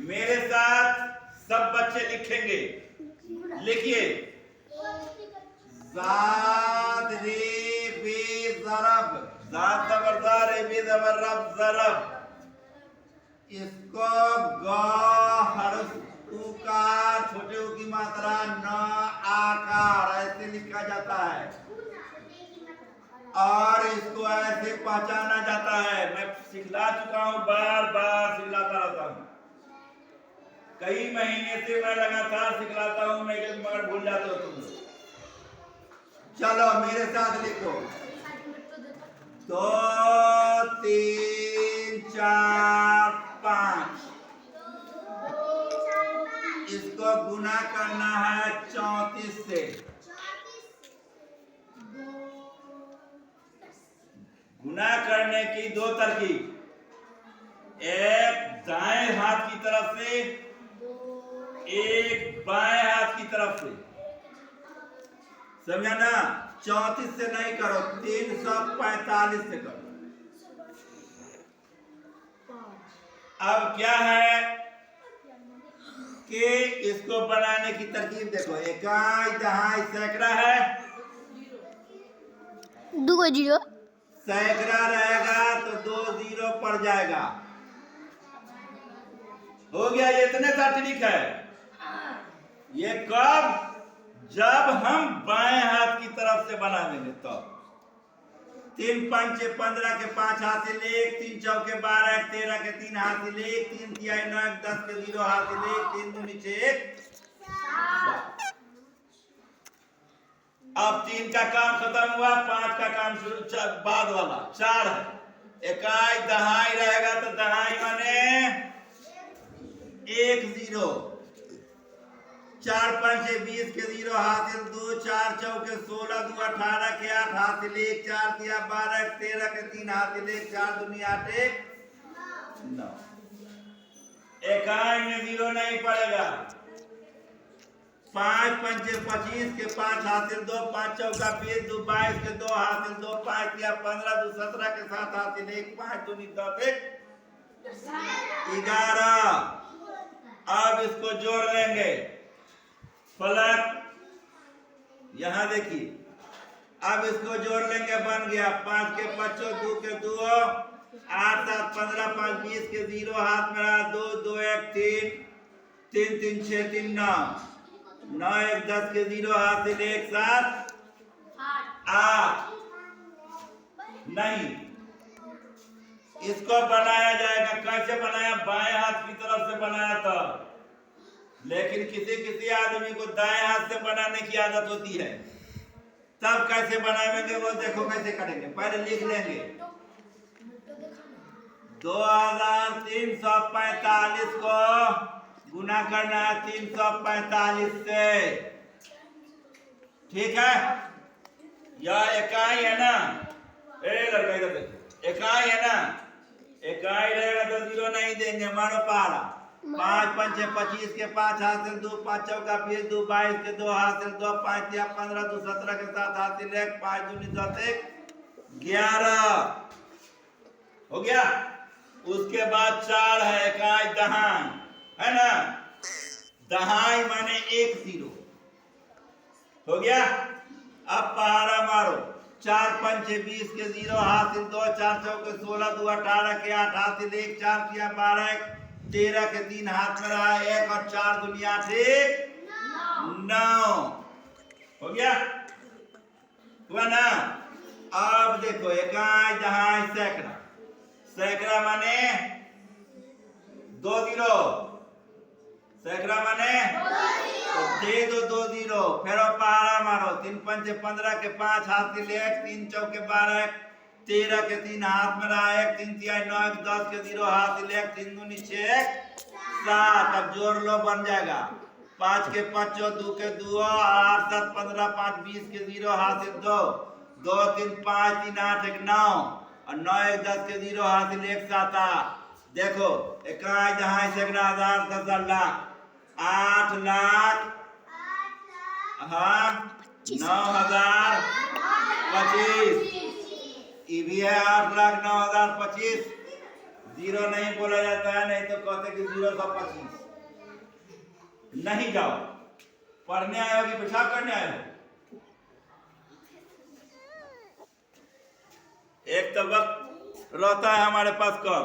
मेरे साथ सब बच्चे लिखेंगे। लिखिए ज़ाद रे बे ज़रब, ज़ाद ज़बर रे बे ज़बर रब ज़रब। इसको ग हर्फ उकार छोटे ऊ की मात्रा न आकार ऐसे लिखा जाता है और इसको ऐसे पहचाना जाता है। मैं सिखला चुका हूं, बार बार सिखलाता रहता हूं। कई महीने से मैं लगातार सिखलाता हूं, मगर भूल जाते हो तुम लोग। चलो मेरे साथ लिखो 2 3 4 5। इसको गुना करना है 34 से। गुना करने की दो तरकीब, एक दाएं हाथ की तरफ से, एक बाएं हाथ की तरफ से। समझा ना? 34 से नहीं करो, 345 से करो। अब क्या है कि इसको बनाने की तरकीब देखो। इकाई दहाई सैकड़ा है, 2 जीरो सैकड़ा रहेगा तो 2 जीरो पड़ जाएगा। हो गया, ये इतने सा ट्रिक है। ये कब? जब हम बाएं हाथ की तरफ से बनाएंगे तो 3 पंचे 15 के 5 हासिल 1, 3 चौके 12, 13 के 3 हासिल 1, 3 तिहाई 9, 10 के 0 हासिल 1, 3 दूनी 6 7। अब 3 का काम खत्म हुआ, 5 का काम शुरू, बाद वाला 4 है। इकाई दहाई रहेगा तो दहाई माने 1 0, 4 पंचे 20 के 0 हासिल 2, 4 चौके 16, 2 18 के 8 हासिल 1, 4 तिया 12, 13 के 3 हासिल 1, 4 दूनी 8 1 9। इकाई में 0 नहीं पड़ेगा। 5 पंचे 25 के 5 हासिल 2, 5 चौका 20, 2 22 के 2 हासिल 2, 5 तिया 15, 2 17 के 7 हासिल 1, 5 दूनी 10 1 11। अब इसको जोड़ लेंगे। फलक यहां देखिए, अब इसको जोड़ लेंगे, बन गया 5 के 5 2 के 2 8 7 15, 5 20 के 0 हाथ में रहा 2 2 1 3 3 3 6 3 9 9 1 10 के 0 हासिल 1 7 8। नहीं, इसको बनाया जाएगा। कैसे बनाया? बाएं हाथ की तरफ से बनाया था, लेकिन किसी किसी आदमी को दाएं हाथ से बनाने की आदत होती है। तब कैसे बनाएंगे वो देखो कैसे करेंगे। पहले लिख लेंगे 2345 को गुना करना है 345 से। ठीक है? यह इकाई है ना? लड़का इधर देखो, इकाई है ना? इकाई रहेगा तो 0 नहीं देंगे, मानो पारा। 5 पंचे 25 के 5 हासिल 2, 5 चौका 20, 2 22 के 2 हासिल 2, 5 तिया 15, 2 17 के 7 हासिल 1, 5 दूनी 10 1 11। हो गया। उसके बाद 4 है इकाई दहाई, है ना? दहाई माने 1 0। हो गया। अब पहाड़ा मारो। 4 पंचे 20 के 0 हासिल 2, 4 चौके 16, 2 18 के 8 हासिल 1, 4 तिया 12 13 के 3 हाथ में रहा 1 और 4 दूनी 8 1 9। हो गया? हुआ ना? अब देखो इकाई दहाई सैकड़ा। सैकड़ा माने 2 0। सैकड़ा माने तो दे दो 2 0। फिर पहाड़ा मारो। 3 पंचे 15 के 5 हासिल 1, 3 चौके 12 13 के 3 हाथ में रहा 1, 3 तिहाई 9 10 के 0 हासिल 1, 3 दूनी 6 7। अब जोड़ लो, बन जाएगा 5 के 5 2 के 2 8 7 15, 5 20 के 0 हासिल 2, 2 3 5 3 8 1 9 और 9 1 10 के 0 हासिल 1 7 8। देखो इकाई दहाई सैकड़ा 1000 10 लाख 8 लाख, हाँ 9025। ये भी है 8 लाख 9025। 0 नहीं बोला जाता है, नहीं तो कहते 21 0 सब 25। नहीं जाओ, पढ़ने आए हो कि पेशाब करने आए हो? एक तो वक्त रहता है हमारे पास कम,